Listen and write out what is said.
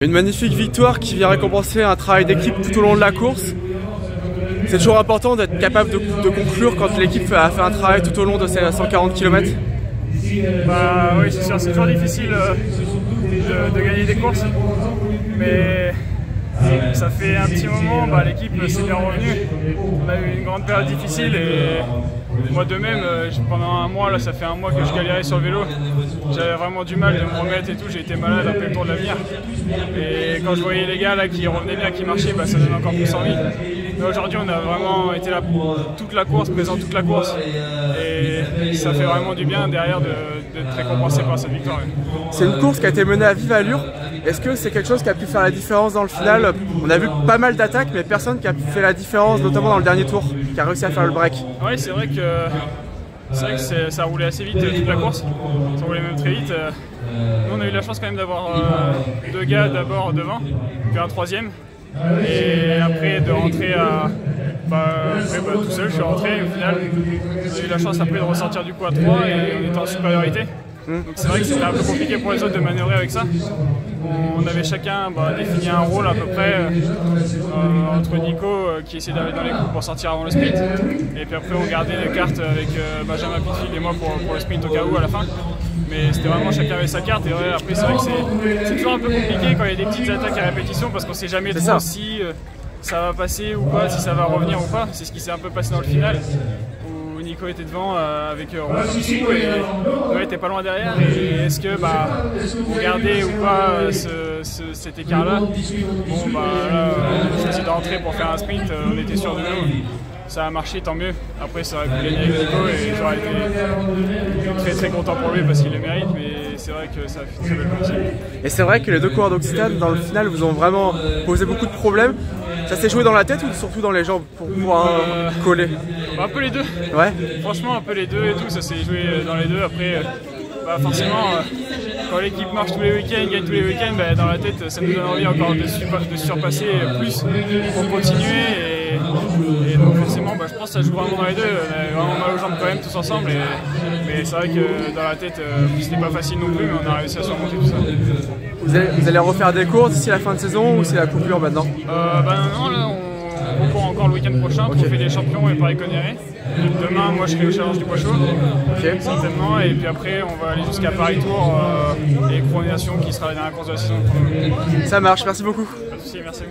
Une magnifique victoire qui vient récompenser un travail d'équipe tout au long de la course. C'est toujours important d'être capable de conclure quand l'équipe a fait un travail tout au long de ces 140 km. Bah oui, c'est sûr, c'est toujours difficile de gagner des courses, mais ça fait un petit moment, l'équipe s'est bien revenue. On a eu une grande période difficile et moi de même, pendant un mois, là, ça fait un mois que je galérais sur le vélo. J'avais vraiment du mal de me remettre et tout, j'ai été malade un peu pour l'avenir. Et quand je voyais les gars là, qui revenaient bien, qui marchaient, ça donnait encore plus envie. Mais aujourd'hui, on a vraiment été là toute la course, présent toute la course. Et ça fait vraiment du bien derrière d'être récompensé par cette victoire. C'est une course qui a été menée à vive allure. Est-ce que c'est quelque chose qui a pu faire la différence dans le final? On a vu pas mal d'attaques, mais personne qui a fait la différence, notamment dans le dernier tour, qui a réussi à faire le break. Oui, c'est vrai que ça a roulé assez vite toute la course. Ça roulait même très vite. Nous, on a eu la chance quand même d'avoir deux gars d'abord devant, puis un troisième. Et après de rentrer tout seul, je suis rentré au final. J'ai eu la chance après de ressortir du coup à 3 et on était en supériorité. Donc c'est vrai que c'était un peu compliqué pour les autres de manœuvrer avec ça. On avait chacun défini un rôle à peu près entre Nico qui essayait d'aller dans les coups pour sortir avant le sprint. Et puis après on gardait les cartes avec Benjamin Pitfield et moi pour le sprint au cas où à la fin. Mais c'était vraiment chacun avait sa carte et ouais, après c'est vrai que c'est toujours un peu compliqué quand il y a des petites attaques à répétition parce qu'on sait jamais trop si ça va passer ou pas, si ça va revenir ou pas. C'est ce qui s'est un peu passé dans le final où Nico était devant avec Romain en dessous et Noé était pas loin derrière. Et est-ce que on gardait ou pas cet écart là? Bon là, on a choisi d'entrer pour faire un sprint, on était sûr de nous. Ça a marché, tant mieux. Après, ça aurait pu gagner avec Nico et j'aurais été très très content pour lui parce qu'il le mérite, mais c'est vrai que ça a fait une très belle course. Et c'est vrai que les deux coureurs d'Occitane, dans le final, vous ont vraiment posé beaucoup de problèmes. Ça s'est joué dans la tête ou surtout dans les jambes pour pouvoir coller? Un peu les deux. Ouais. Franchement, un peu les deux et tout, ça s'est joué dans les deux. Après, forcément, quand l'équipe marche tous les week-ends, gagne tous les week-ends, dans la tête, ça nous donne envie encore de surpasser plus pour continuer. Et donc forcément, je pense que ça joue vraiment dans les deux. On avait vraiment mal aux jambes quand même tous ensemble. Mais c'est vrai que dans la tête, c'était pas facile non plus, mais on a réussi à surmonter tout ça. Vous allez refaire des courses d'ici la fin de saison ou c'est la coupure maintenant? Non, là on court encore le week-end prochain, Trophée des champions et Paris-Connerré. Demain, moi je serai au Challenge du Poids-Chaud, certainement, et puis après on va aller jusqu'à Paris-Tours et Coronation qui sera la dernière course de la saison. Ça marche, merci beaucoup. Pas de soucis, merci.